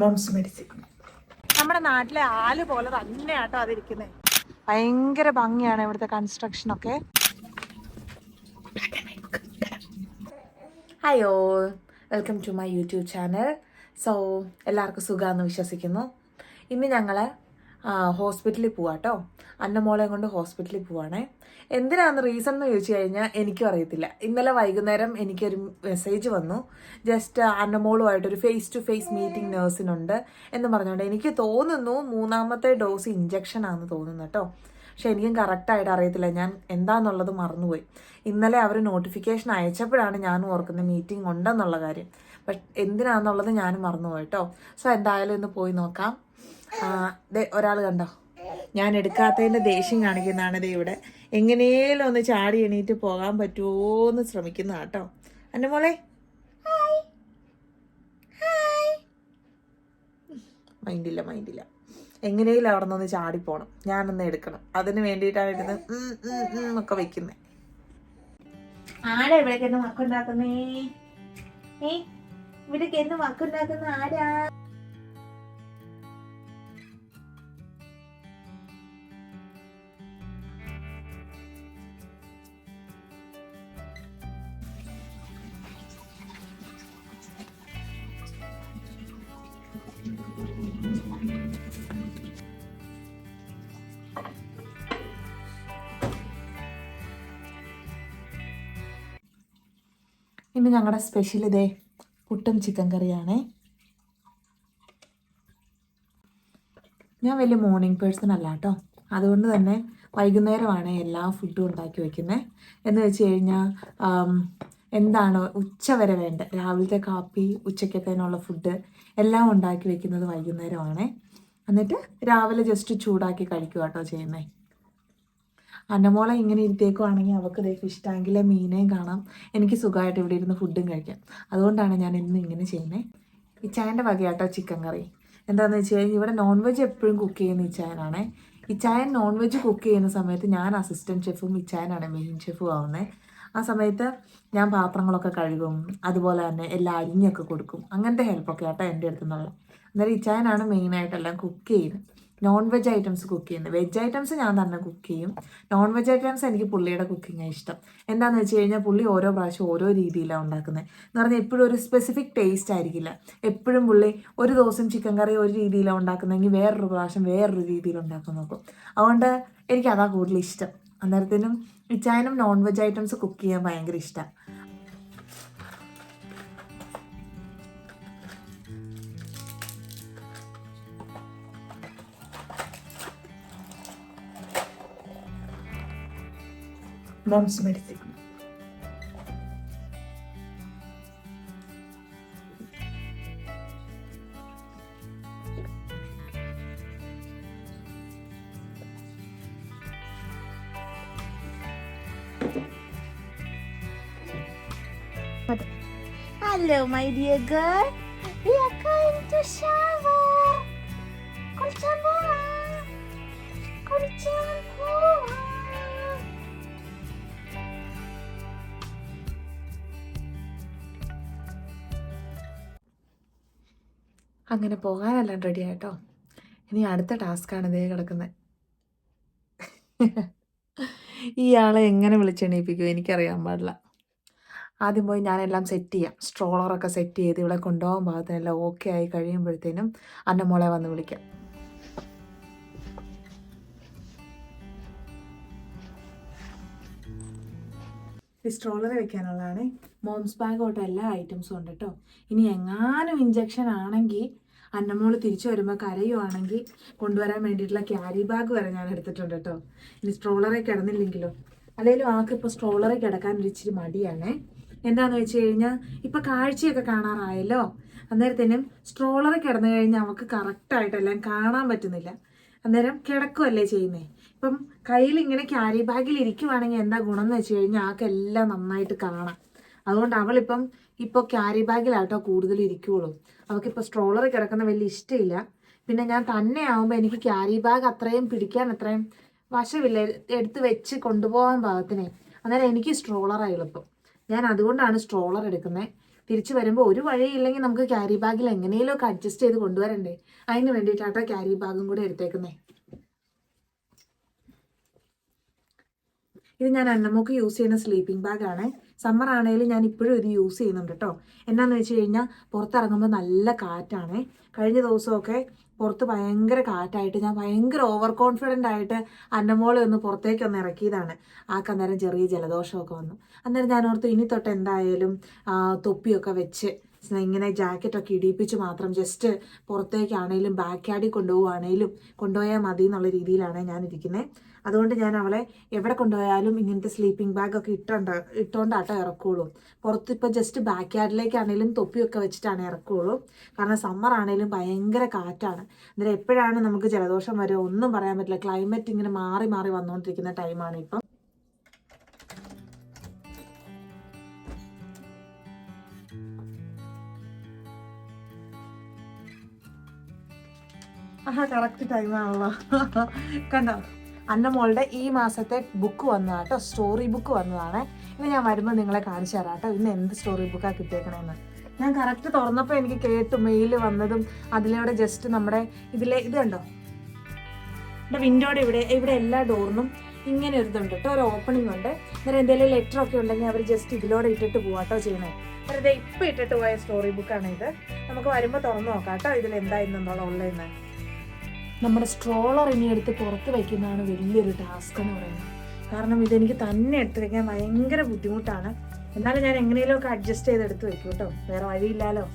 Moms medicine. നമ്മുടെ നാട്ടിലെ ആല് പോലെ തന്നെയാട്ടോ അതിരിക്കുന്നത്. ഭയങ്കര ഭംഗിയാണ് ഇവിടുത്തെ കൺസ്ട്രക്ഷൻ ഒക്കെ. Hi all, welcome to my YouTube channel. So എല്ലാവർക്കും സുഖമാണെന്ന് വിശ്വസിക്കുന്നു. ഇന്ന് ഞങ്ങൾ ഹോസ്പിറ്റലിൽ പോവാട്ടോ. അന്നമോളെ കൊണ്ട് ഹോസ്പിറ്റലിൽ പോവാണേ. എന്തിനാന്ന് റീസൺ എന്ന് ചോദിച്ചു കഴിഞ്ഞാൽ എനിക്കും അറിയത്തില്ല. ഇന്നലെ വൈകുന്നേരം എനിക്കൊരു മെസ്സേജ് വന്നു, ജസ്റ്റ് അന്നമോളുമായിട്ടൊരു ഫേസ് ടു ഫേസ് മീറ്റിംഗ് നേഴ്സിനുണ്ട് എന്ന് പറഞ്ഞുകൊണ്ട്. എനിക്ക് തോന്നുന്നു 3ാമത്തെ ഡോസ് ഇഞ്ചക്ഷൻ ആണെന്ന് തോന്നുന്നു കേട്ടോ. പക്ഷെ എനിക്കും കറക്റ്റായിട്ട് അറിയത്തില്ല, ഞാൻ എന്താണെന്നുള്ളത് മറന്നുപോയി. ഇന്നലെ അവർ നോട്ടിഫിക്കേഷൻ അയച്ചപ്പോഴാണ് ഞാനും ഓർക്കുന്നത് മീറ്റിംഗ് ഉണ്ടെന്നുള്ള കാര്യം. പക്ഷെ എന്തിനാണെന്നുള്ളത് ഞാനും മറന്നുപോയി കേട്ടോ. സോ എന്തായാലും ഇന്ന് പോയി നോക്കാം. ഒരാൾ കണ്ടോ, ഞാൻ എടുക്കാത്തതിൻ്റെ ദേഷ്യം കാണിക്കുന്നതാണ് ദേ ഇവിടെ. എങ്ങനെയും ഒന്ന് ചാടി എണീറ്റ് പോകാൻ പറ്റുമോ എന്ന് ശ്രമിക്കുന്ന കേട്ടോ. എൻ്റെ മോളെ മൈൻഡില്ല. എങ്ങനെയും അവിടെ നിന്ന് ചാടിപ്പോണം, ഞാനൊന്ന് എടുക്കണം. അതിന് വേണ്ടിയിട്ടാണ് ഇരുന്ന് ഒക്കെ വെക്കുന്നത്. ആരാ ഇവിടേക്ക് എന്ന് മക്കുണ്ടാക്കുന്നേ? ഇവിടേക്ക് എന്ന് മക്കുണ്ടാക്കുന്ന ആരാ? ഇന്ന് ഞങ്ങളുടെ സ്പെഷ്യൽ ഇതേ പുട്ടും ചിക്കൻ കറിയാണേ. ഞാൻ വലിയ മോർണിംഗ് പേഴ്സൺ അല്ല കേട്ടോ. അതുകൊണ്ട് തന്നെ വൈകുന്നേരമാണ് എല്ലാ ഫുഡും ഉണ്ടാക്കി വയ്ക്കുന്നത്. എന്ന് വെച്ച് കഴിഞ്ഞാൽ എന്താണ് ഉച്ച വരെ വേണ്ട രാവിലത്തെ കാപ്പി, ഉച്ചക്കത്തേനുള്ള ഫുഡ് എല്ലാം ഉണ്ടാക്കി വെക്കുന്നത് വൈകുന്നേരമാണ്. എന്നിട്ട് രാവിലെ ജസ്റ്റ് ചൂടാക്കി കഴിക്കുക കേട്ടോ ചെയ്യുന്നത്. അന്നമോളെ ഇങ്ങനെ ഇരുത്തേക്കുവാണെങ്കിൽ അവൾക്ക് ഫിഷ് ടാങ്കിലെ മീനേയും കാണാം, എനിക്ക് സുഖമായിട്ട് ഇവിടെ ഇരുന്ന് ഫുഡും കഴിക്കാം. അതുകൊണ്ടാണ് ഞാൻ ഇന്ന് ഇങ്ങനെ ചെയ്യുന്നത്. ഇച്ചായൻ്റെ വകയാട്ടോ ചിക്കൻ കറി. എന്താണെന്ന് വെച്ച് കഴിഞ്ഞാൽ ഇവിടെ നോൺ വെജ് എപ്പോഴും കുക്ക് ചെയ്യുന്ന ഇച്ചായനാണേ. ഇച്ചായൻ നോൺ വെജ് കുക്ക് ചെയ്യുന്ന സമയത്ത് ഞാൻ അസിസ്റ്റൻറ്റ് ഷെഫും ഇച്ചായനാണ് മെയിൻ ഷെഫും ആവുന്നത്. ആ സമയത്ത് ഞാൻ പാത്രങ്ങളൊക്കെ കഴുകും, അതുപോലെ തന്നെ എല്ലാം അരിഞ്ഞൊക്കെ കൊടുക്കും. അങ്ങനത്തെ ഹെൽപ്പൊക്കെ ആട്ടോ എൻ്റെ അടുത്തുനിന്നുള്ള. അന്നേരം ഇച്ചായനാണ് മെയിനായിട്ടെല്ലാം കുക്ക് ചെയ്യുന്നത്. നോൺ വെജ് ഐറ്റംസ് കുക്ക് ചെയ്യുന്നത്. വെജ് ഐറ്റംസ് ഞാൻ തന്നെ കുക്ക് ചെയ്യും. നോൺ വെജ് ഐറ്റംസ് എനിക്ക് പുള്ളിയുടെ കുക്കിങ്ങാണ് ഇഷ്ടം. എന്താണെന്ന് വെച്ച് കഴിഞ്ഞാൽ പുള്ളി ഓരോ പ്രാവശ്യം ഓരോ രീതിയിലാണ് ഉണ്ടാക്കുന്നത്. എന്ന് പറഞ്ഞാൽ എപ്പോഴും ഒരു സ്പെസിഫിക് ടേസ്റ്റ് ആയിരിക്കില്ല. എപ്പോഴും പുള്ളി ഒരു ദിവസം ചിക്കൻ കറി ഒരു രീതിയിലാണ് ഉണ്ടാക്കുന്നതെങ്കിൽ വേറൊരു പ്രാവശ്യം വേറൊരു രീതിയിൽ ഉണ്ടാക്കാൻ നോക്കും. അതുകൊണ്ട് എനിക്കതാ കൂടുതൽ ഇഷ്ടം. അന്നേരത്തിനും ഇച്ചായനും നോൺ വെജ് ഐറ്റംസ് കുക്ക് ചെയ്യാൻ ഭയങ്കര ഇഷ്ടമാണ്. Moms medicine. Hello, my dear girl. We are going to shower. കുളിച്ചാൻ പോവാ. അങ്ങനെ പോകാനെല്ലാം റെഡി ആയിട്ടോ. ഇനി അടുത്ത ടാസ്ക്കാണ് ഇതേ കിടക്കുന്നത്. ഇയാളെ എങ്ങനെ വിളിച്ചെണീപ്പിക്കും എനിക്കറിയാൻ പാടില്ല. ആദ്യം പോയി ഞാനെല്ലാം സെറ്റ് ചെയ്യാം. സ്ട്രോളറൊക്കെ സെറ്റ് ചെയ്ത് ഇവിടെ കൊണ്ടുപോകാൻ പാകത്തിനെല്ലാം ഓക്കെ ആയി കഴിയുമ്പോഴത്തേനും അന്നമോളെ വന്ന് വിളിക്കാം. ഈ സ്ട്രോളർ വെക്കാനുള്ളതാണ്. മോംസ് ബാഗ് തൊട്ട് എല്ലാ ഐറ്റംസും ഉണ്ട് കേട്ടോ. ഇനി എങ്ങാനും ഇഞ്ചക്ഷൻ ആണെങ്കിൽ അന്നമോള് തിരിച്ചു വരുമ്പോൾ കരയുവാണെങ്കിൽ കൊണ്ടുവരാൻ വേണ്ടിയിട്ടുള്ള ക്യാരി ബാഗ് വരെ ഞാൻ എടുത്തിട്ടുണ്ട് കേട്ടോ. ഇനി സ്ട്രോളറിൽ കിടന്നില്ലെങ്കിലോ. അല്ലെങ്കിലും ആൾക്കിപ്പോൾ സ്ട്രോളറിൽ കിടക്കാൻ ഒരു ഇച്ചിരി മടിയാണേ. എന്താണെന്ന് വെച്ച് കഴിഞ്ഞാൽ ഇപ്പം കാഴ്ചയൊക്കെ കാണാറായല്ലോ. അന്നേരത്തേനും സ്ട്രോളറിൽ കിടന്നു കഴിഞ്ഞാൽ അവൾക്ക് കറക്റ്റായിട്ടെല്ലാം കാണാൻ പറ്റുന്നില്ല. അന്നേരം കിടക്കുമല്ലേ ചെയ്യുന്നത്. ഇപ്പം കയ്യിൽ ഇങ്ങനെ ക്യാരി ബാഗിൽ ഇരിക്കുവാണെങ്കിൽ എന്താ ഗുണം എന്ന് വെച്ച് കഴിഞ്ഞാൽ ആൾക്കെല്ലാം നന്നായിട്ട് കാണാം. അതുകൊണ്ട് അവളിപ്പം ഇപ്പോൾ ക്യാരി ബാഗിലാട്ടോ കൂടുതൽ ഇരിക്കുകയുള്ളൂ. അവൾക്കിപ്പോൾ സ്ട്രോളറിൽ കിടക്കുന്ന വലിയ ഇഷ്ടമില്ല. പിന്നെ ഞാൻ തന്നെ ആകുമ്പോൾ എനിക്ക് ക്യാരി ബാഗ് അത്രയും പിടിക്കാൻ അത്രയും വശമില്ല, എടുത്ത് വെച്ച് കൊണ്ടുപോകാൻ പാകത്തിനെ. അന്നേരം എനിക്ക് സ്ട്രോളറാണ് എളുപ്പം. ഞാൻ അതുകൊണ്ടാണ് സ്ട്രോളർ എടുക്കുന്നത്. തിരിച്ചു വരുമ്പോൾ ഒരു വഴിയില്ലെങ്കിൽ നമുക്ക് ക്യാരി ബാഗിൽ എങ്ങനെയെങ്കിലും ഒക്കെ അഡ്ജസ്റ്റ് ചെയ്ത് കൊണ്ടുവരണ്ടേ. അതിന് വേണ്ടിയിട്ടാട്ടോ ക്യാരി ബാഗും കൂടെ എടുത്തേക്കുന്നേ. ഇത് ഞാൻ അന്നമ്മക്ക് യൂസ് ചെയ്യുന്ന സ്ലീപ്പിംഗ് ബാഗാണ്. സമ്മർ ആണെങ്കിലും ഞാൻ ഇപ്പോഴും ഇത് യൂസ് ചെയ്യുന്നുണ്ട് കേട്ടോ. എന്നാന്ന് വെച്ച് കഴിഞ്ഞാൽ പുറത്തിറങ്ങുമ്പോൾ നല്ല കാറ്റാണ്. കഴിഞ്ഞ ദിവസമൊക്കെ പുറത്ത് ഭയങ്കര കാറ്റായിട്ട് ഞാൻ ഭയങ്കര ഓവർ കോൺഫിഡൻ്റ് ആയിട്ട് അന്നമോളെ ഒന്ന് പുറത്തേക്കൊന്ന് ഇറക്കിയതാണ്. അന്നേരം ചെറിയ ജലദോഷമൊക്കെ വന്നു. അന്നേരം ഞാൻ ഓർത്തു ഇനി തൊട്ട് എന്തായാലും തൊപ്പിയൊക്കെ വെച്ച് ഇങ്ങനെ ജാക്കറ്റൊക്കെ ഇടിപ്പിച്ച് മാത്രം ജസ്റ്റ് പുറത്തേക്കാണേലും ബാക്ക് യാർഡിൽ കൊണ്ടുപോവുകയാണേലും കൊണ്ടുപോയാൽ മതി എന്നുള്ള രീതിയിലാണ് ഞാൻ ഇരിക്കുന്നത്. അതുകൊണ്ട് ഞാൻ അവളെ എവിടെ കൊണ്ടുപോയാലും ഇങ്ങനത്തെ സ്ലീപ്പിംഗ് ബാഗൊക്കെ ഇട്ടുകൊണ്ടാട്ടോ ഇറക്കുള്ളൂ. പുറത്തിപ്പോൾ ജസ്റ്റ് ബാക്ക് യാർഡിലേക്കാണേലും തൊപ്പിയൊക്കെ വെച്ചിട്ടാണ് ഇറക്കുള്ളൂ. കാരണം സമ്മർ ആണേലും ഭയങ്കര കാറ്റാണ്. അന്നേരം എപ്പോഴാണ് നമുക്ക് ജലദോഷം വരിക ഒന്നും പറയാൻ പറ്റില്ല. ക്ലൈമറ്റ് ഇങ്ങനെ മാറി മാറി വന്നുകൊണ്ടിരിക്കുന്ന ടൈമാണ് ഇപ്പം. കറക്റ്റ് ടൈമാണല്ലോ. കണ്ടോ, അന്നമോളുടെ ഈ മാസത്തെ ബുക്ക് വന്നതാണ് കേട്ടോ. സ്റ്റോറി ബുക്ക് വന്നതാണ്. ഇനി ഞാൻ വരുമ്പോൾ നിങ്ങളെ കാണിച്ചു തരാം കേട്ടോ ഇന്ന് എന്ത് സ്റ്റോറി ബുക്കാണ് കിട്ടിയേക്കണേന്ന്. ഞാൻ കറക്റ്റ് തുറന്നപ്പോൾ എനിക്ക് കേട്ടു മെയിൽ വന്നതും. അതിലൂടെ ജസ്റ്റ് നമ്മുടെ ഇത് കണ്ടോ, എൻ്റെ വിൻഡോയുടെ ഇവിടെ എല്ലാ ഡോറിനും ഇങ്ങനെ ഒരു ഇതുണ്ട് കേട്ടോ, ഒരു ഓപ്പണിംഗ് ഉണ്ട്. അന്നേരം എന്തെങ്കിലും ലെറ്ററൊക്കെ ഉണ്ടെങ്കിൽ അവർ ജസ്റ്റ് ഇതിലൂടെ ഇട്ടിട്ട് പോവാട്ടോ ചെയ്യണേ. വെറുതെ ഇപ്പം ഇട്ടിട്ട് പോയ സ്റ്റോറി ബുക്കാണ് ഇത്. നമുക്ക് വരുമ്പോൾ തുറന്നു നോക്കാം കേട്ടോ ഇതിൽ എന്തായിരുന്നുള്ള ഉള്ളതെന്ന്. നമ്മുടെ സ്ട്രോളർ ഇനി എടുത്ത് പുറത്ത് വയ്ക്കുന്നതാണ് വലിയൊരു ടാസ്ക് എന്ന് പറയുന്നത്. കാരണം ഇതെനിക്ക് തന്നെ എടുത്ത് വയ്ക്കാൻ ഭയങ്കര ബുദ്ധിമുട്ടാണ്. എന്നാലും ഞാൻ എങ്ങനെയെങ്കിലും ഒക്കെ അഡ്ജസ്റ്റ് ചെയ്ത് എടുത്ത് വെക്കും കേട്ടോ, വേറെ വഴിയില്ലല്ലോ.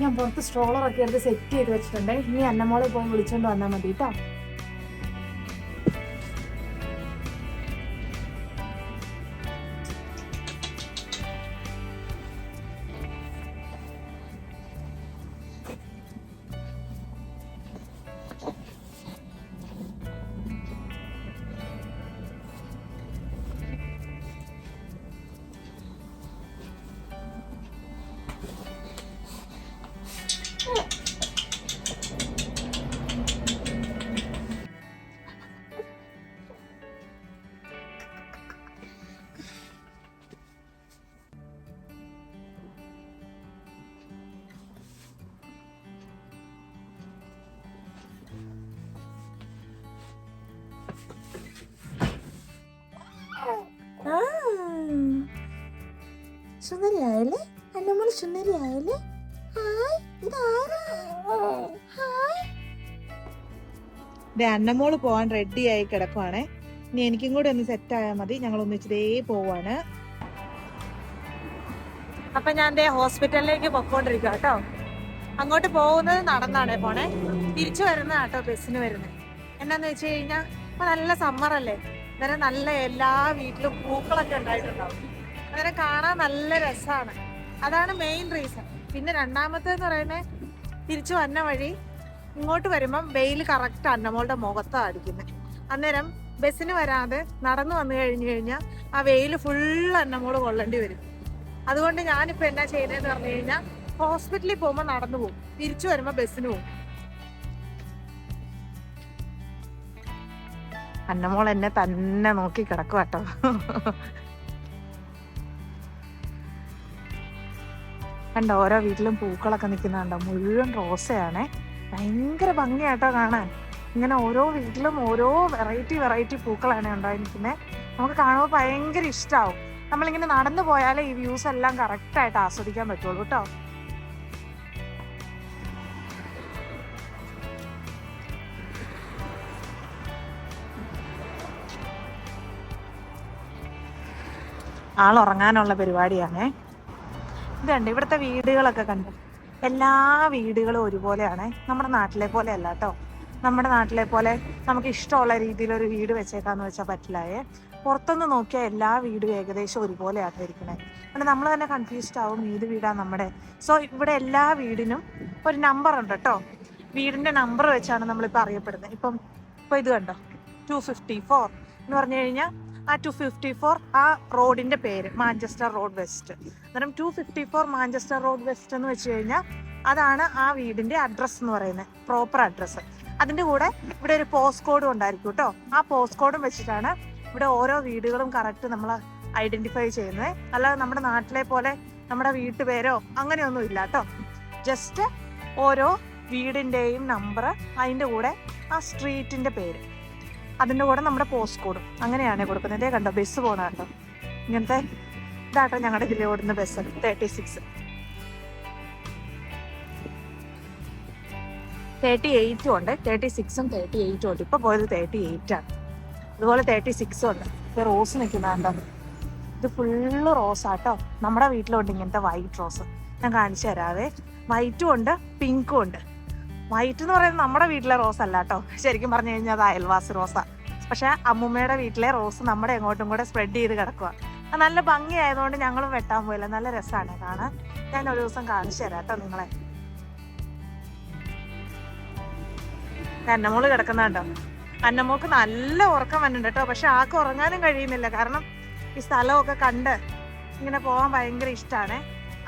ഞാൻ പുറത്ത് സ്ട്രോളറൊക്കെ എടുത്ത് സെറ്റ് ചെയ്ത് വെച്ചിട്ടുണ്ട്. ഇനി അന്നമോളെ പോയി വിളിച്ചോണ്ട് വന്നാൽ മതി കേട്ടോ. സുന്ദരിയായല്ലേ അന്നമോൾ, സുന്ദരിയായല്ലേ. ഹായ്, ഇതാരാ? ഹായ്. അന്നമോള് പോവാൻ റെഡി ആയി കിടക്കുവാണേ. ഇനി എനിക്കും കൂടെ ഒന്ന് സെറ്റ് ആയാൽ മതി. ഞങ്ങൾ ഒന്നിച്ചതേ പോവാണ്. അപ്പൊ ഞാൻ ഹോസ്പിറ്റലിലേക്ക് പൊക്കോണ്ടിരിക്കുക കേട്ടോ. അങ്ങോട്ട് പോകുന്നത് നടന്നാണേ പോണേ, തിരിച്ചു വരുന്ന കേട്ടോ ബസ്സിന് വരുന്നത്. എന്നാന്ന് വെച്ച് കഴിഞ്ഞാൽ ഇപ്പൊ നല്ല സമ്മറല്ലേ, അന്നേരം നല്ല എല്ലാ വീട്ടിലും പൂക്കളൊക്കെ ഉണ്ടായിട്ടുണ്ടാവും. അന്നേരം കാണാൻ നല്ല രസമാണ്. അതാണ് മെയിൻ റീസൺ. പിന്നെ രണ്ടാമത്തേന്ന് പറയുന്നത് തിരിച്ചു വന്ന വഴി ഇങ്ങോട്ട് വരുമ്പം വെയിൽ കറക്റ്റ് അന്നമോളുടെ മുഖത്താണ് അടിക്കുന്നത്. അന്നേരം ബസ്സിന് വരാതെ നടന്നു വന്നു കഴിഞ്ഞു കഴിഞ്ഞാൽ ആ വെയിൽ ഫുള്ള് അന്നമോള് കൊള്ളേണ്ടി വരും. അതുകൊണ്ട് ഞാനിപ്പോൾ എന്നാ ചെയ്യുന്നതെന്ന് പറഞ്ഞു കഴിഞ്ഞാൽ ഹോസ്പിറ്റലിൽ പോകുമ്പോൾ നടന്നു പോകും, തിരിച്ചു വരുമ്പോൾ ബസ്സിന് പോകും. അന്നമോൾ എന്നെ തന്നെ നോക്കി കിടക്കും കേട്ടോ. കണ്ടോ, ഓരോ വീട്ടിലും പൂക്കളൊക്കെ നിൽക്കുന്നുണ്ടോ, മുഴുവൻ റോസയാണേ. ഭയങ്കര ഭംഗിയാട്ടോ കാണാൻ. ഇങ്ങനെ ഓരോ വീട്ടിലും ഓരോ വെറൈറ്റി പൂക്കളാണ് ഉണ്ടായി നിൽക്കുന്നത്. നമുക്ക് കാണുമ്പോൾ ഭയങ്കര ഇഷ്ടമാവും. നമ്മളിങ്ങനെ നടന്നു പോയാലേ ഈ വ്യൂസ് എല്ലാം കറക്റ്റായിട്ട് ആസ്വദിക്കാൻ പറ്റുള്ളൂ കേട്ടോ. ആളുറങ്ങാനുള്ള പരിപാടിയാണേ. ഇത് കണ്ട് ഇവിടുത്തെ വീടുകളൊക്കെ കണ്ട്, എല്ലാ വീടുകളും ഒരുപോലെയാണ്. നമ്മുടെ നാട്ടിലെ പോലെ അല്ല കേട്ടോ. നമ്മുടെ നാട്ടിലെ പോലെ നമുക്ക് ഇഷ്ടമുള്ള രീതിയിലൊരു വീട് വെച്ചേക്കാന്ന് വെച്ചാൽ പറ്റില്ലായേ. പുറത്തുനിന്ന് നോക്കിയാൽ എല്ലാ വീടും ഏകദേശം ഒരുപോലെയാണ് ഇരിക്കുന്നത്. അതുകൊണ്ട് നമ്മൾ തന്നെ കൺഫ്യൂസ്ഡ് ആവും ഏത് വീടാണ് നമ്മുടെ. സോ ഇവിടെ എല്ലാ വീടിനും ഒരു നമ്പർ ഉണ്ട് കേട്ടോ. വീടിൻ്റെ നമ്പർ വെച്ചാണ് നമ്മളിപ്പോൾ അറിയപ്പെടുന്നത്. ഇപ്പോൾ ഇത് കണ്ടോ, 254 എന്ന് പറഞ്ഞു കഴിഞ്ഞാൽ ആ 254 ആ റോഡിൻ്റെ പേര് മാഞ്ചസ്റ്റർ റോഡ് വെസ്റ്റ്. അന്നേരം 254 മാഞ്ചസ്റ്റർ റോഡ് വെസ്റ്റ് എന്ന് വെച്ച് കഴിഞ്ഞാൽ അതാണ് ആ വീടിൻ്റെ അഡ്രസ്സ് എന്ന് പറയുന്നത്, പ്രോപ്പർ അഡ്രസ്സ്. അതിൻ്റെ കൂടെ ഇവിടെ ഒരു പോസ്റ്റ് കോഡും ഉണ്ടായിരിക്കും കേട്ടോ. ആ പോസ്റ്റ് കോഡും വെച്ചിട്ടാണ് ഇവിടെ ഓരോ വീടുകളും കറക്റ്റ് നമ്മൾ ഐഡൻറ്റിഫൈ ചെയ്യുന്നത്. അല്ലാതെ നമ്മുടെ നാട്ടിലെ പോലെ നമ്മുടെ വീട്ടുപേരോ അങ്ങനെയൊന്നും ഇല്ല കേട്ടോ. ജസ്റ്റ് ഓരോ വീടിൻ്റെയും നമ്പർ, അതിൻ്റെ കൂടെ ആ സ്ട്രീറ്റിൻ്റെ പേര്, അതിൻ്റെ കൂടെ നമ്മുടെ പോസ്റ്റ് കോഡും, അങ്ങനെയാണ് കൊടുക്കുന്നത്. ഇതേ കണ്ടോ ബസ് പോകണ കേട്ടോ. ഇങ്ങനത്തെ ഇതാട്ടോ ഞങ്ങളുടെ ജില്ലയിൽ ഓടുന്ന ബസ് 36. 38 ഉണ്ട്, 36ഉം 38ഉം ഉണ്ട്. ഇപ്പോൾ പോയത് 38 ആണ്. അതുപോലെ 36 ഉണ്ട്. ഇപ്പോൾ റോസ് നിൽക്കുന്നുണ്ടോ, ഇത് ഫുള്ള് റോസാട്ടോ. നമ്മുടെ വീട്ടിലുണ്ട് ഇങ്ങനത്തെ വൈറ്റ് റോസ്, ഞാൻ കാണിച്ചു തരാവേ. വൈറ്റും ഉണ്ട്, പിങ്കും ഉണ്ട്. വൈറ്റ് എന്ന് പറയുന്നത് നമ്മുടെ വീട്ടിലെ റോസ് അല്ല കേട്ടോ, ശരിക്കും പറഞ്ഞു കഴിഞ്ഞാൽ അത് അയൽവാസി റോസാ. പക്ഷെ അമ്മൂമ്മയുടെ വീട്ടിലെ റോസ് നമ്മുടെ എങ്ങോട്ടും കൂടെ സ്പ്രെഡ് ചെയ്ത് കിടക്കുക. നല്ല ഭംഗിയായതുകൊണ്ട് ഞങ്ങളും വെട്ടാൻ പോയില്ല. നല്ല രസമാണ് കാണാൻ. ഞാൻ ഒരു ദിവസം കാണിച്ചു തരാം കേട്ടോ നിങ്ങളെ. അന്നമോള് കിടക്കുന്നുണ്ടോ? അന്നമോൾക്ക് നല്ല ഉറക്കം വന്നിട്ടുണ്ട് കേട്ടോ. പക്ഷെ ആൾക്ക് ഉറങ്ങാനും കഴിയുന്നില്ല. കാരണം ഈ സ്ഥലമൊക്കെ കണ്ട് ഇങ്ങനെ പോകാൻ ഭയങ്കര ഇഷ്ടമാണ്.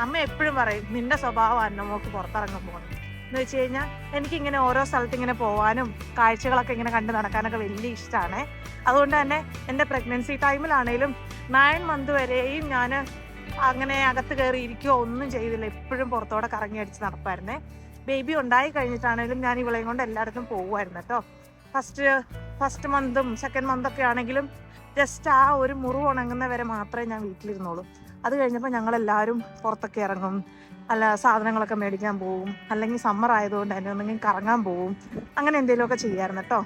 അമ്മ എപ്പോഴും പറയും നിന്റെ സ്വഭാവം അന്നമോൾക്ക് പുറത്തിറങ്ങാൻ പോകണം എന്ന് വെച്ച് കഴിഞ്ഞാൽ എനിക്കിങ്ങനെ ഓരോ സ്ഥലത്ത് ഇങ്ങനെ പോകാനും കാഴ്ചകളൊക്കെ ഇങ്ങനെ കണ്ട് നടക്കാനൊക്കെ വലിയ ഇഷ്ടമാണ്. അതുകൊണ്ട് തന്നെ എൻ്റെ പ്രഗ്നൻസി ടൈമിലാണേലും 9 മന്ത് വരെയും ഞാൻ അങ്ങനെ അകത്ത് കയറി ഇരിക്കുകയോ ഒന്നും ചെയ്തില്ല. എപ്പോഴും പുറത്തോടെ കറങ്ങി അടിച്ച് നടപ്പായിരുന്നേ. ബേബി ഉണ്ടായി കഴിഞ്ഞിട്ടാണേലും ഞാൻ ഇവളെയും കൊണ്ട് എല്ലായിടത്തും പോകുമായിരുന്നു കേട്ടോ. ഫസ്റ്റ് മന്തും സെക്കൻഡ് മന്തൊക്കെ ആണെങ്കിലും ജസ്റ്റ് ആ ഒരു മുറിവ് ഉണങ്ങുന്ന വരെ മാത്രമേ ഞാൻ വീട്ടിലിരുന്നുള്ളൂ. അത് കഴിഞ്ഞപ്പോൾ ഞങ്ങളെല്ലാവരും പുറത്തൊക്കെ ഇറങ്ങും, അല്ല സാധനങ്ങളൊക്കെ മേടിക്കാൻ പോവും, അല്ലെങ്കിൽ സമ്മർ ആയതുകൊണ്ട് തന്നെ ഒന്നെങ്കിൽ കറങ്ങാൻ പോവും, അങ്ങനെ എന്തെങ്കിലുമൊക്കെ ചെയ്യാമായിരുന്നു കേട്ടോ.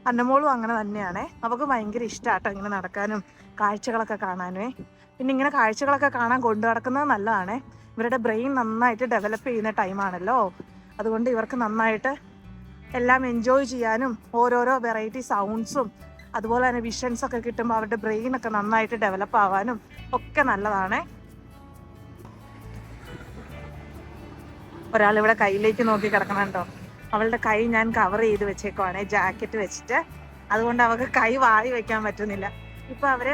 അന്നമോളും അങ്ങനെ തന്നെയാണേ. അവൾക്ക് ഭയങ്കര ഇഷ്ടമാട്ടോ ഇങ്ങനെ നടക്കാനും കാഴ്ചകളൊക്കെ കാണാനുമേ. പിന്നെ ഇങ്ങനെ കാഴ്ചകളൊക്കെ കാണാൻ കൊണ്ടു നടക്കുന്നത് നല്ലതാണേ. ഇവരുടെ ബ്രെയിൻ നന്നായിട്ട് ഡെവലപ്പ് ചെയ്യുന്ന ടൈമാണല്ലോ. അതുകൊണ്ട് ഇവർക്ക് നന്നായിട്ട് എല്ലാം എൻജോയ് ചെയ്യാനും ഓരോരോ വെറൈറ്റി സൗണ്ട്സും അതുപോലെ തന്നെ വിഷൻസൊക്കെ കിട്ടുമ്പോൾ അവരുടെ ബ്രെയിനൊക്കെ നന്നായിട്ട് ഡെവലപ്പ് ആവാനും ഒക്കെ നല്ലതാണേ. ഒരാളിവിടെ കയ്യിലേക്ക് നോക്കി കിടക്കണുണ്ടോ? അവളുടെ കൈ ഞാൻ കവർ ചെയ്ത് വെച്ചേക്കുവാണേ ജാക്കറ്റ് വെച്ചിട്ട്. അതുകൊണ്ട് അവൾക്ക് കൈ വാരി വെക്കാൻ പറ്റുന്നില്ല. ഇപ്പം അവർ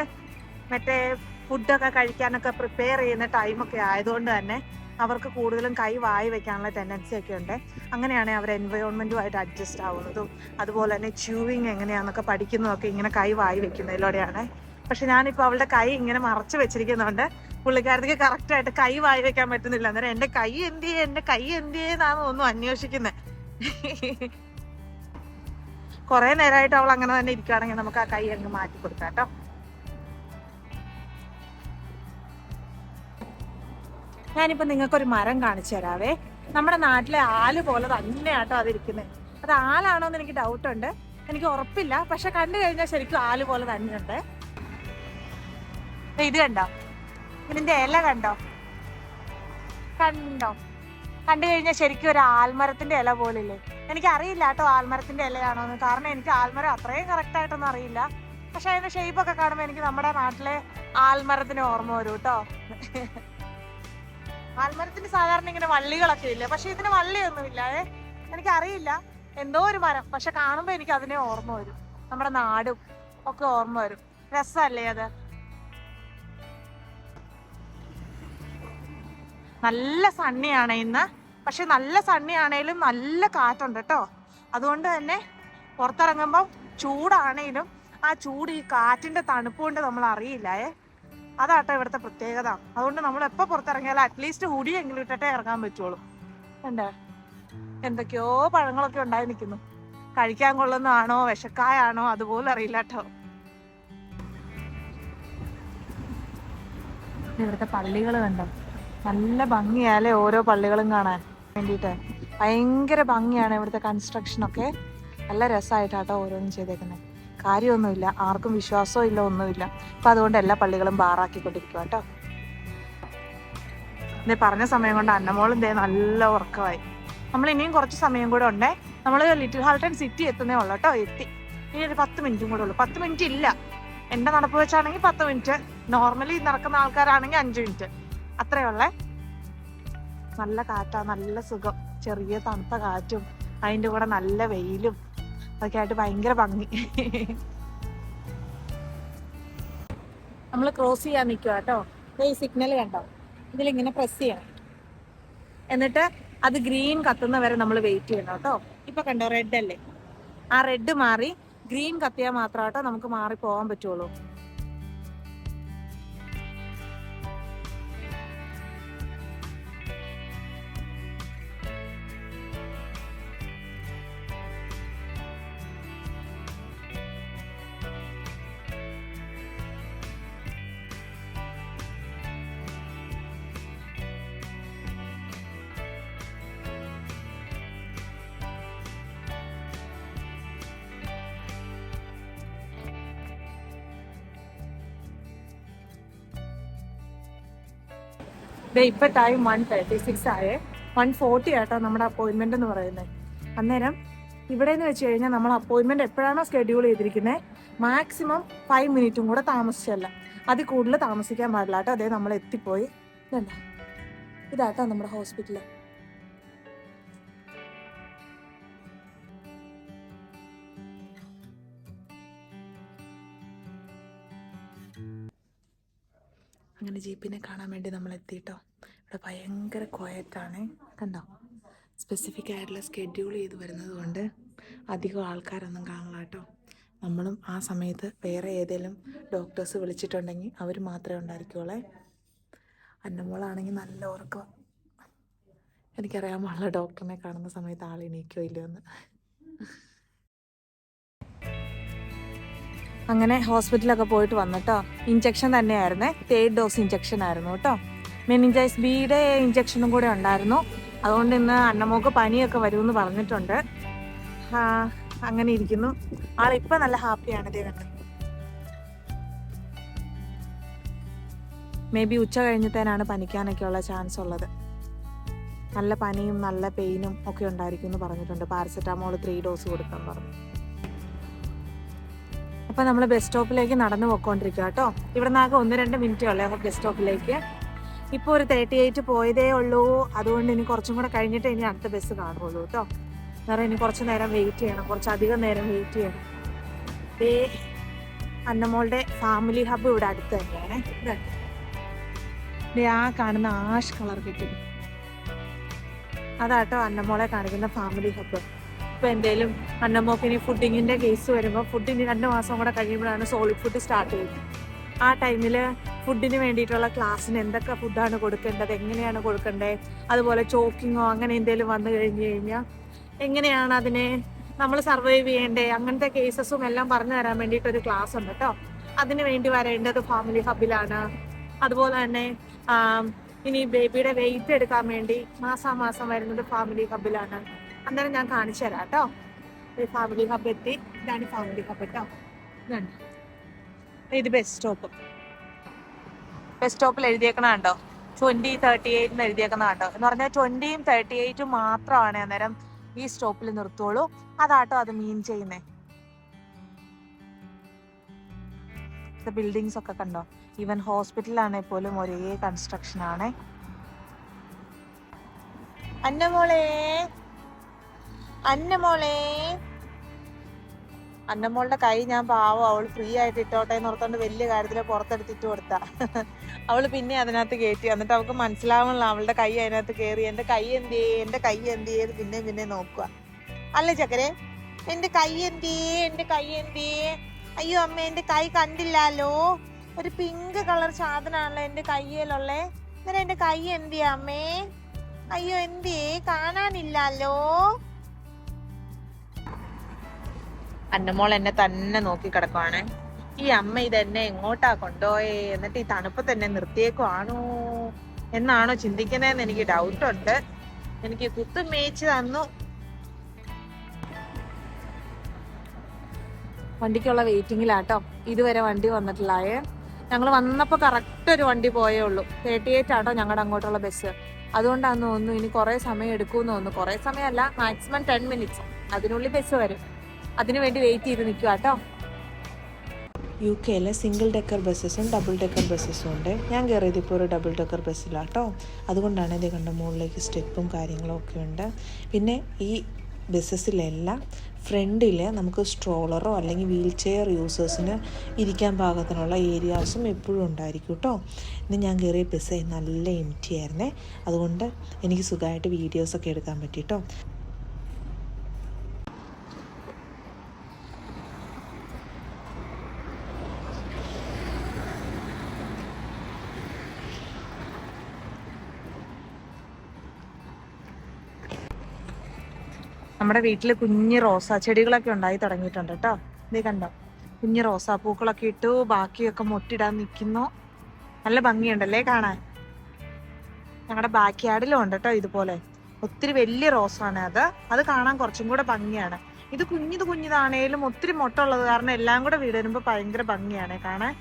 മറ്റേ ഫുഡൊക്കെ കഴിക്കാനൊക്കെ പ്രിപ്പയർ ചെയ്യുന്ന ടൈമൊക്കെ ആയതുകൊണ്ട് തന്നെ അവർക്ക് കൂടുതലും കൈ വായി വെക്കാനുള്ള ടെൻഡൻസി ഒക്കെ ഉണ്ട്. അങ്ങനെയാണ് അവർ എൻവയോൺമെൻറ്റുമായിട്ട് അഡ്ജസ്റ്റ് ആവുന്നതും അതുപോലെ തന്നെ ച്യൂവിങ് എങ്ങനെയാണെന്നൊക്കെ പഠിക്കുന്നതൊക്കെ ഇങ്ങനെ കൈ വായി വെക്കുന്നതിലൂടെയാണ്. പക്ഷെ ഞാനിപ്പോൾ അവളുടെ കൈ ഇങ്ങനെ മറച്ച് വെച്ചിരിക്കുന്നതുകൊണ്ട് പുള്ളിക്കാരത്തേക്ക് കറക്റ്റായിട്ട് കൈ വായി വെക്കാൻ പറ്റുന്നില്ല. അന്നേരം എൻ്റെ കൈ എന്തിയെന്നാണ് ഒന്നും അന്വേഷിക്കുന്നത്. കുറേ നേരമായിട്ട് അവൾ അങ്ങനെ തന്നെ ഇരിക്കുകയാണെങ്കിൽ നമുക്ക് ആ കൈ അങ്ങ് മാറ്റി കൊടുക്കാം കേട്ടോ. ഞാനിപ്പോൾ നിങ്ങൾക്കൊരു മരം കാണിച്ചു തരാവേ. നമ്മുടെ നാട്ടിലെ ആല് പോലെ തന്നെയാട്ടോ അതിരിക്കുന്നത്. അത് ആലാണോ എന്ന് എനിക്ക് ഡൗട്ടുണ്ട്, എനിക്ക് ഉറപ്പില്ല. പക്ഷെ കണ്ടു കഴിഞ്ഞാൽ ശരിക്കും ആല് പോലെ തന്നെയുണ്ട്. ഇത് കണ്ടോ, ഇതിന്റെ ഇല കണ്ടോ കണ്ടു കഴിഞ്ഞാൽ ശരിക്കും ഒരു ആൽമരത്തിന്റെ ഇല പോലില്ലേ. എനിക്കറിയില്ല കേട്ടോ ആൽമരത്തിന്റെ ഇലയാണോന്ന്. കാരണം എനിക്ക് ആൽമരം അത്രയും കറക്റ്റ് ആയിട്ടൊന്നും അറിയില്ല. പക്ഷെ അതിന്റെ ഷേപ്പൊക്കെ കാണുമ്പോൾ എനിക്ക് നമ്മുടെ നാട്ടിലെ ആൽമരത്തിന് ഓർമ്മ വരും കേട്ടോ. ആൽമരത്തിന് സാധാരണ ഇങ്ങനെ വള്ളികളൊക്കെ ഇല്ലേ, പക്ഷെ ഇതിന് വള്ളിയൊന്നുമില്ല. എനിക്കറിയില്ല, എന്തോ ഒരു മരം. പക്ഷെ കാണുമ്പോൾ എനിക്ക് അതിനെ ഓർമ്മ വരും, നമ്മുടെ നാടും ഒക്കെ ഓർമ്മ വരും. രസമല്ലേ അത്? നല്ല സണ്ണിയാണ് ഇന്ന്. പക്ഷെ നല്ല സണ്ണിയാണേലും നല്ല കാറ്റുണ്ട് കേട്ടോ. അതുകൊണ്ട് തന്നെ പുറത്തിറങ്ങുമ്പം ചൂടാണേലും ആ ചൂട് ഈ കാറ്റിന്റെ തണുപ്പ് കൊണ്ട് നമ്മൾ അറിയില്ലേ. അതാട്ടോ ഇവിടുത്തെ പ്രത്യേകത. അതുകൊണ്ട് നമ്മൾ എപ്പോൾ പുറത്തിറങ്ങിയാലും അറ്റ്ലീസ്റ്റ് ഹുഡിയെങ്കിലും ഇട്ടിട്ടേ ഇറങ്ങാൻ പറ്റുള്ളൂ. എന്താ എന്തൊക്കെയോ പഴങ്ങളൊക്കെ ഉണ്ടായി നിൽക്കുന്നു. കഴിക്കാൻ കൊള്ളുന്നതാണോ വിഷക്കായാണോ അതുപോലെ അറിയില്ല കേട്ടോ. ഇവിടുത്തെ പള്ളികൾ കണ്ടോ, നല്ല ഭംഗിയാലേ ഓരോ പള്ളികളും കാണാൻ വേണ്ടിയിട്ട്. ഭയങ്കര ഭംഗിയാണ് ഇവിടുത്തെ കൺസ്ട്രക്ഷനൊക്കെ. നല്ല രസമായിട്ടാട്ടോ ഓരോന്നും ചെയ്തേക്കുന്നത്. കാര്യമൊന്നുമില്ല, ആർക്കും വിശ്വാസവും ഇല്ല, ഒന്നുമില്ല. അപ്പം അതുകൊണ്ട് എല്ലാ പള്ളികളും ബാറാക്കിക്കൊണ്ടിരിക്കുക കേട്ടോ. ഇതേ പറഞ്ഞ സമയം കൊണ്ട് അന്നമോളും ദേ നല്ല ഉറക്കമായി. നമ്മൾ ഇനിയും കുറച്ച് സമയം കൂടെ ഉണ്ടേ. നമ്മൾ ലിറ്റിൽ ഹാൾട്ടൺ സിറ്റി എത്തുന്നേ ഉള്ളൂ കേട്ടോ. ഇനി ഒരു 10 മിനിറ്റും കൂടെ ഉള്ളൂ. 10 മിനിറ്റ് ഇല്ല, എൻ്റെ നടപ്പ് വെച്ചാണെങ്കിൽ 10 മിനിറ്റ്, നോർമലി നടക്കുന്ന ആൾക്കാരാണെങ്കിൽ 5 മിനിറ്റ്, അത്രയുള്ളേ. നല്ല കാറ്റാ, നല്ല സുഖം, ചെറിയ തണുത്ത കാറ്റും അതിൻ്റെ കൂടെ നല്ല വെയിലും ഒക്കെ ആയിട്ട് ഭയങ്കര ഭംഗി. നമ്മൾ ക്രോസ് ചെയ്യാൻ നിൽക്കുക കേട്ടോ. ഈ സിഗ്നൽ കണ്ടോ, ഇതിലിങ്ങനെ പ്രസ് ചെയ്യണം, എന്നിട്ട് അത് ഗ്രീൻ കത്തുന്ന വരെ നമ്മൾ വെയിറ്റ് ചെയ്യണം കേട്ടോ. ഇപ്പൊ കണ്ടോ റെഡ് അല്ലേ, ആ റെഡ് മാറി ഗ്രീൻ കത്തിയാൽ മാത്രം കേട്ടോ നമുക്ക് മാറി പോകാൻ പറ്റുള്ളൂ. ഇപ്പൊ ടൈം 1:36 ആയേ. 1:40 ആട്ടോ നമ്മുടെ അപ്പോയിന്റ്മെന്റ് എന്ന് പറയുന്നത്. അന്നേരം ഇവിടെ എന്ന് വെച്ച് കഴിഞ്ഞാൽ നമ്മൾ അപ്പോയിന്റ്മെന്റ് എപ്പോഴാണോ ഷെഡ്യൂൾ ചെയ്തിരിക്കുന്നത് മാക്സിമം 5 മിനിറ്റും കൂടെ താമസിച്ചല്ല, അതിൽ കൂടുതൽ താമസിക്കാൻ പാടില്ല കേട്ടോ. അതേ നമ്മൾ എത്തിപ്പോയി. ഇതാട്ടോ നമ്മുടെ ഹോസ്പിറ്റല്. അങ്ങനെ ജീപ്പിനെ കാണാൻ വേണ്ടി നമ്മൾ എത്തിയിട്ടോ. ഇവിടെ ഭയങ്കര ക്വയറ്റാണ്, കണ്ടോ. സ്പെസിഫിക് ആയിട്ടുള്ള സ്കെഡ്യൂൾ ചെയ്ത് വരുന്നത് കൊണ്ട് അധികം ആൾക്കാരൊന്നും കാണില്ല കേട്ടോ. നമ്മളും ആ സമയത്ത് വേറെ ഏതെങ്കിലും ഡോക്ടേഴ്സ് വിളിച്ചിട്ടുണ്ടെങ്കിൽ അവർ മാത്രമേ ഉണ്ടായിരിക്കുള്ളേ. അന്നമോളാണെങ്കിൽ നല്ല ഉറക്കം. എനിക്കറിയാൻ പാടില്ല ഡോക്ടറിനെ കാണുന്ന സമയത്ത് ആൾ എണീക്കോ ഇല്ലയോ എന്ന്. അങ്ങനെ ഹോസ്പിറ്റലൊക്കെ പോയിട്ട് വന്നിട്ടോ. ഇഞ്ചക്ഷൻ തന്നെയായിരുന്നേ, 3rd ഡോസ് ഇഞ്ചക്ഷൻ ആയിരുന്നു കേട്ടോ. മെനിഞ്ചൈസ് ബിയുടെ ഇഞ്ചക്ഷനും കൂടെ ഉണ്ടായിരുന്നു. അതുകൊണ്ട് ഇന്ന് അന്നമോക്ക് പനിയൊക്കെ വരുമെന്ന് പറഞ്ഞിട്ടുണ്ട്. അങ്ങനെ ഇരിക്കുന്നു. ആളിപ്പോൾ നല്ല ഹാപ്പിയാണ്. ഇതേ കണ്ട് മേ ബി ഉച്ച കഴിഞ്ഞത്തേനാണ് പനിക്കാനൊക്കെ ഉള്ള ചാൻസ് ഉള്ളത്. നല്ല പനിയും നല്ല പെയിനും ഒക്കെ ഉണ്ടായിരിക്കും എന്ന് പറഞ്ഞിട്ടുണ്ട്. പാരസെറ്റാമോൾ 3 ഡോസ് കൊടുക്കാൻ പറഞ്ഞു. അപ്പം നമ്മൾ ബസ് സ്റ്റോപ്പിലേക്ക് നടന്നു പോയിക്കൊണ്ടിരിക്കുക കേട്ടോ. ഇവിടെ നിന്നാകെ 1-2 മിനിറ്റേ ഉള്ളൂ ബസ് സ്റ്റോപ്പിലേക്ക്. ഇപ്പോൾ ഒരു 38 പോയതേ ഉള്ളൂ. അതുകൊണ്ട് ഇനി കുറച്ചും കൂടെ കഴിഞ്ഞിട്ട് ഇനി അടുത്ത ബസ് കാണുള്ളൂ കേട്ടോ. വേറെ ഇനി കുറച്ച് നേരം വെയിറ്റ് ചെയ്യണം, കുറച്ചധികം നേരം വെയിറ്റ് ചെയ്യണം. അന്നമോളുടെ ഫാമിലി ഹബ്ബ് ഇവിടെ അടുത്ത് തന്നെയാണ്. ആ കാണുന്ന ആഷ് കളർ കെട്ടിടം അതാട്ടോ അന്നമോളെ കാണിക്കുന്ന ഫാമിലി ഹബ്ബ്. ഇപ്പം എന്തേലും അന്നമോക്കിനി ഫുഡിങ്ങിൻ്റെ കേസ് വരുമ്പോൾ ഫുഡിന് 2 മാസം കൂടെ കഴിയുമ്പോഴാണ് സോളിഡ് ഫുഡ് സ്റ്റാർട്ട് ചെയ്യുന്നത്. ആ ടൈമിൽ ഫുഡിന് വേണ്ടിയിട്ടുള്ള ക്ലാസ്സിന് എന്തൊക്കെ ഫുഡാണ് കൊടുക്കേണ്ടത്, എങ്ങനെയാണ് കൊടുക്കേണ്ടത്, അതുപോലെ ചോക്കിങ്ങോ അങ്ങനെ എന്തെങ്കിലും വന്നു കഴിഞ്ഞ് കഴിഞ്ഞാൽ എങ്ങനെയാണ് അതിനെ നമ്മൾ സർവൈവ് ചെയ്യേണ്ടത്, അങ്ങനത്തെ കേസസും എല്ലാം പറഞ്ഞു തരാൻ വേണ്ടിയിട്ടൊരു ക്ലാസ് ഉണ്ട് കേട്ടോ. അതിന് വേണ്ടി വരേണ്ടത് ഫാമിലി ഹബിലാണ്. അതുപോലെ തന്നെ ഇനി ബേബിയുടെ വെയിറ്റ് എടുക്കാൻ വേണ്ടി മാസം വരുന്നത് ഫാമിലി ഹബിലാണ്. അന്നേരം ഞാൻ കാണിച്ചു തരാം കേട്ടോ. ഫാമിലി ഹബ് എത്തി. ഇതാണ് ഫാമിലി ഹബ് കേട്ടോ. ഇതുണ്ട്, ഇത് ബസ് സ്റ്റോപ്പ്. ബസ് സ്റ്റോപ്പിൽ എഴുതിയേക്കണ കണ്ടോ, 2038 എന്ന് എഴുതിയേക്കുന്ന കണ്ടോ. എന്ന് പറഞ്ഞാൽ 20ഉം 38ഉം മാത്രമാണ് അന്നേരം ഈ സ്റ്റോപ്പിൽ നിർത്തുള്ളൂ. അതാട്ടോ അത് മീൻ ചെയ്യുന്നേ. ബിൽഡിങ്സ് ഒക്കെ കണ്ടോ. ഈവൻ ഹോസ്പിറ്റലാണെങ്കിൽ പോലും ഒരേ കൺസ്ട്രക്ഷൻ ആണ്. അന്നമോളുടെ കൈ ഞാൻ പാവം, അവള് ഫ്രീ ആയിട്ട് ഇട്ടോട്ടെ എന്ന് ഓർത്തോണ്ട് വലിയ കാര്യത്തില് പുറത്തെടുത്തിട്ട് കൊടുത്താ. അവള് പിന്നെ അതിനകത്ത് കയറ്റി. എന്നിട്ട് അവൾക്ക് മനസ്സിലാവണല്ലോ അവളുടെ കൈ അതിനകത്ത് കയറി. എന്റെ കൈ എന്തിയേ പിന്നെ നോക്കുക. അല്ലേ ചക്കരെ, എന്റെ കൈ എന്തിയേ. അയ്യോ അമ്മ, എന്റെ കൈ കണ്ടില്ലല്ലോ. ഒരു പിങ്ക് കളർ സാധനമാണല്ലോ എന്റെ കയ്യിലുള്ളേ. അന്നേരം എന്റെ കൈ എന്തിയാ അമ്മേ? അയ്യോ എന്തിയേ, കാണാനില്ലല്ലോ. അന്നമോൾ എന്നെ തന്നെ നോക്കി കിടക്കുവാണ്. ഈ അമ്മ ഇതെന്നെ എങ്ങോട്ടാ കൊണ്ടുപോയേ, എന്നിട്ട് ഈ തണുപ്പ് തന്നെ നിർത്തിയേക്കുവാണോ എന്നാണോ ചിന്തിക്കുന്നതെന്ന് എനിക്ക് ഡൗട്ടുണ്ട്. എനിക്ക് കുത്തും മേയിച്ച് തന്നു. വണ്ടിക്കുള്ള വെയിറ്റിങ്ങിലാട്ടോ. ഇതുവരെ വണ്ടി വന്നിട്ടില്ലായേ. ഞങ്ങൾ വന്നപ്പോൾ കറക്റ്റ് ഒരു വണ്ടി പോയേ ഉള്ളൂ. 38 ആട്ടോ ഞങ്ങളുടെ അങ്ങോട്ടുള്ള ബസ്. അതുകൊണ്ടാന്ന് തോന്നുന്നു ഇനി കുറേ സമയം എടുക്കുമെന്ന് തോന്നുന്നു. കുറേ സമയമല്ല, മാക്സിമം 10 മിനിറ്റ്സ് അതിനുള്ളിൽ ബസ് വരും. അതിനു വേണ്ടി വെയിറ്റ് ചെയ്ത് നിൽക്കുക കേട്ടോ. UK സിംഗിൾ ഡെക്കർ ബസ്സസും ഡബിൾ ഡെക്കർ ബസ്സസും ഉണ്ട്. ഞാൻ കയറിയത് ഇപ്പോൾ ഒരു ഡബിൾ ഡെക്കർ ബസ്സിലാണ് കേട്ടോ. അതുകൊണ്ടാണ് ഇത് കണ്ട മുകളിലേക്ക് സ്റ്റെപ്പും കാര്യങ്ങളും ഒക്കെ ഉണ്ട്. പിന്നെ ഈ ബസ്സസിലെല്ലാം ഫ്രണ്ടിൽ നമുക്ക് സ്ട്രോളറോ അല്ലെങ്കിൽ വീൽ ചെയർ യൂസേഴ്സിന് ഇരിക്കാൻ പാകത്തിനുള്ള ഏരിയാസും എപ്പോഴും ഉണ്ടായിരിക്കും കേട്ടോ. ഇന്ന് ഞാൻ കയറിയ ബസ് നല്ല എംറ്റി ആയിരുന്നേ. അതുകൊണ്ട് എനിക്ക് സുഖമായിട്ട് വീഡിയോസൊക്കെ എടുക്കാൻ പറ്റി കേട്ടോ. നമ്മുടെ വീട്ടിൽ കുഞ്ഞ് റോസാ ചെടികളൊക്കെ ഉണ്ടായി തുടങ്ങിയിട്ടുണ്ട് കേട്ടോ. ഇത് കണ്ടോ, കുഞ്ഞ് റോസാപ്പൂക്കളൊക്കെ ഇട്ടു. ബാക്കിയൊക്കെ മൊട്ടിടാൻ നിൽക്കുന്നു. നല്ല ഭംഗിയുണ്ടല്ലേ കാണാൻ. ഞങ്ങളുടെ ബാക്ക് യാർഡിലും ഉണ്ട് കേട്ടോ ഇതുപോലെ. ഒത്തിരി വലിയ റോസാണ് അത് കാണാൻ കുറച്ചും കൂടെ ഭംഗിയാണ്. ഇത് കുഞ്ഞിതാണേലും ഒത്തിരി മൊട്ടുള്ളത് കാരണം എല്ലാം കൂടെ വീട് വരുമ്പോൾ ഭയങ്കര ഭംഗിയാണ് കാണാൻ.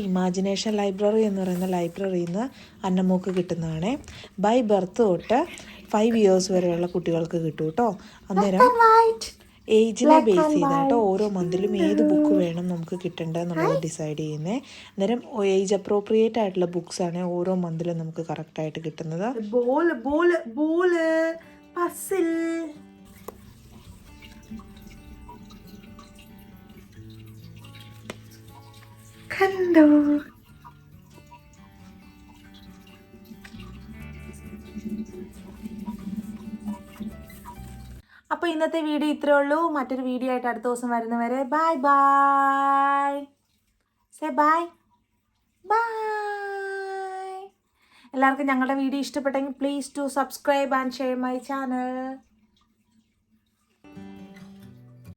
ഇമാജിനേഷൻ ലൈബ്രറി എന്ന് പറയുന്ന ലൈബ്രറിയിൽ നിന്ന് അന്നമോക്ക് കിട്ടുന്നതാണ്. ബൈ ബർത്ത് തൊട്ട് 5 years വരെയുള്ള കുട്ടികൾക്ക് കിട്ടും കേട്ടോ. അന്നേരം ഏജിനെ ബേസ് ചെയ്താട്ടോ ഓരോ മന്തിലും ഏത് ബുക്ക് വേണം നമുക്ക് കിട്ടേണ്ടതെന്നുള്ളത് ഡിസൈഡ് ചെയ്യുന്നത്. അന്നേരം ഏജ് അപ്രോപ്രിയേറ്റ് ആയിട്ടുള്ള ബുക്സ് ആണ് ഓരോ മന്തിലും നമുക്ക് കറക്റ്റായിട്ട് കിട്ടുന്നത്. കണ്ടോ, അപ്പോൾ ഇന്നത്തെ വീഡിയോ ഇത്രേ ഉള്ളൂ. മറ്റൊരു വീഡിയോ ആയിട്ട് അടുത്ത ദിവസം വരുന്നവരെ bye bye. Say bye bye. എല്ലാവർക്കും ഞങ്ങളുടെ വീഡിയോ ഇഷ്ടപ്പെട്ടെങ്കിൽ please to subscribe and share my channel.